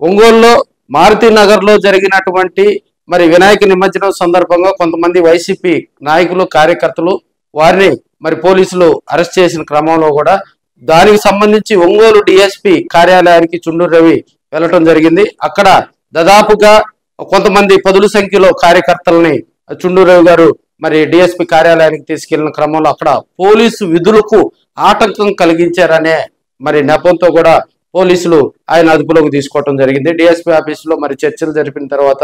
ఒంగోలులో మారుతినగర్లో జరిగినటువంటి మరి వినాయక నిమజ్జనం సందర్భంగా కొంతమంది వైసీపీ నాయకులు కార్యకర్తలు వారిని మరి పోలీసులు అరెస్ట్ చేసిన క్రమంలో కూడా దానికి సంబంధించి ఒంగోలు డిఎస్పీ కార్యాలయానికి చుండూరు రవి వెళ్ళటం జరిగింది. అక్కడ దాదాపుగా కొంతమంది పదుల సంఖ్యలో కార్యకర్తలని చుండూరు రవి గారు మరి డిఎస్పీ కార్యాలయానికి తీసుకెళ్లిన క్రమంలో అక్కడ పోలీసు విధులకు ఆటంకం కలిగించారనే మరి నెపంతో కూడా పోలీసులు ఆయన అదుపులోకి తీసుకోవడం జరిగింది. డిఎస్పీ ఆఫీసులో మరి చర్చలు జరిపిన తర్వాత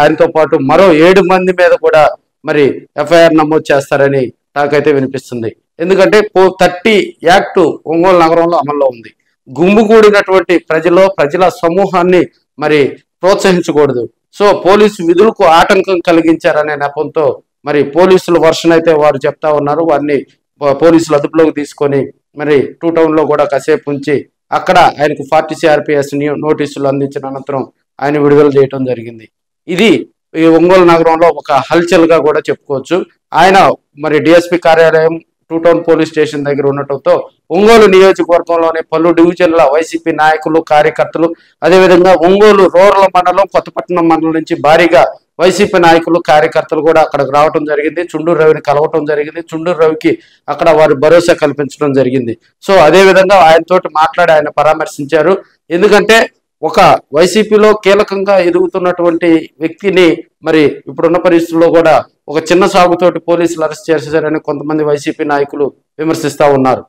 ఆయనతో పాటు మరో 7 మంది మీద కూడా మరి ఎఫ్ఐఆర్ నమోదు చేస్తారని నాకైతే వినిపిస్తుంది. ఎందుకంటే 30 యాక్ట్ ఒంగోలు నగరంలో అమల్లో ఉంది. గుమ్ముగూడినటువంటి ప్రజల సమూహాన్ని మరి ప్రోత్సహించకూడదు. సో పోలీసు విధులకు ఆటంకం కలిగించారనే నెపంతో మరి పోలీసుల వర్షన్ అయితే వారు చెప్తా ఉన్నారు. వారిని పోలీసులు అదుపులోకి తీసుకొని మరి 2 టౌన్ లో కూడా కాసేపు ఉంచి అక్కడ ఆయనకు 40 CRPS నోటీసులు అందించిన అనంతరం ఆయన విడుదల చేయడం జరిగింది. ఇది ఈ ఒంగోలు నగరంలో ఒక హల్చల్ గా కూడా చెప్పుకోవచ్చు. ఆయన మరి డిఎస్పీ కార్యాలయం 2 టౌన్ పోలీస్ స్టేషన్ దగ్గర ఉండటంతో ఒంగోలు నియోజకవర్గంలోని పలు డివిజన్ల వైసీపీ నాయకులు కార్యకర్తలు అదేవిధంగా ఒంగోలు రూరల్ మండలం కొత్తపట్నం మండలం నుంచి భారీగా వైసీపీ నాయకులు కార్యకర్తలు కూడా అక్కడికి రావడం జరిగింది. చుండూరు రవిని కలవటం జరిగింది. చుండూరు రవికి అక్కడ వారు భరోసా కల్పించడం జరిగింది. సో అదే విధంగా ఆయనతోటి మాట్లాడి ఆయన పరామర్శించారు. ఎందుకంటే ఒక వైసీపీలో కీలకంగా ఎదుగుతున్నటువంటి వ్యక్తిని మరి ఇప్పుడున్న పరిస్థితుల్లో కూడా ఒక చిన్న సాగుతోటి పోలీసులు అరెస్ట్ చేశారని కొంతమంది వైసీపీ నాయకులు విమర్శిస్తా ఉన్నారు.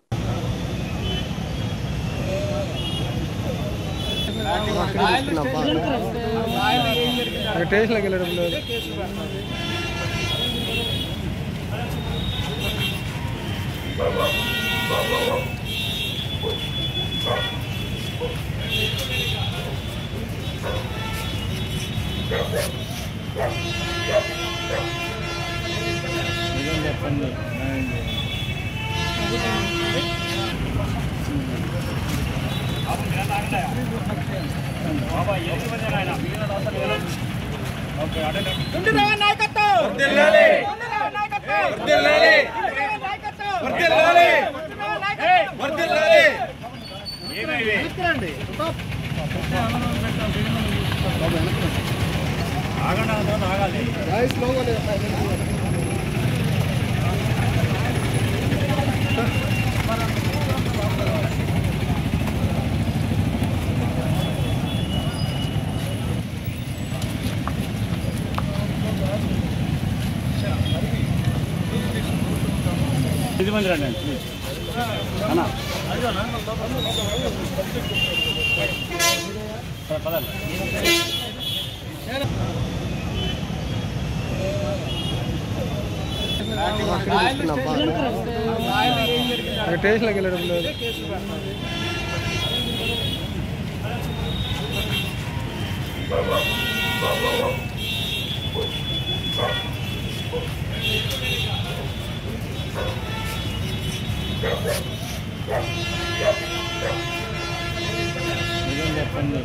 చెప్పండి.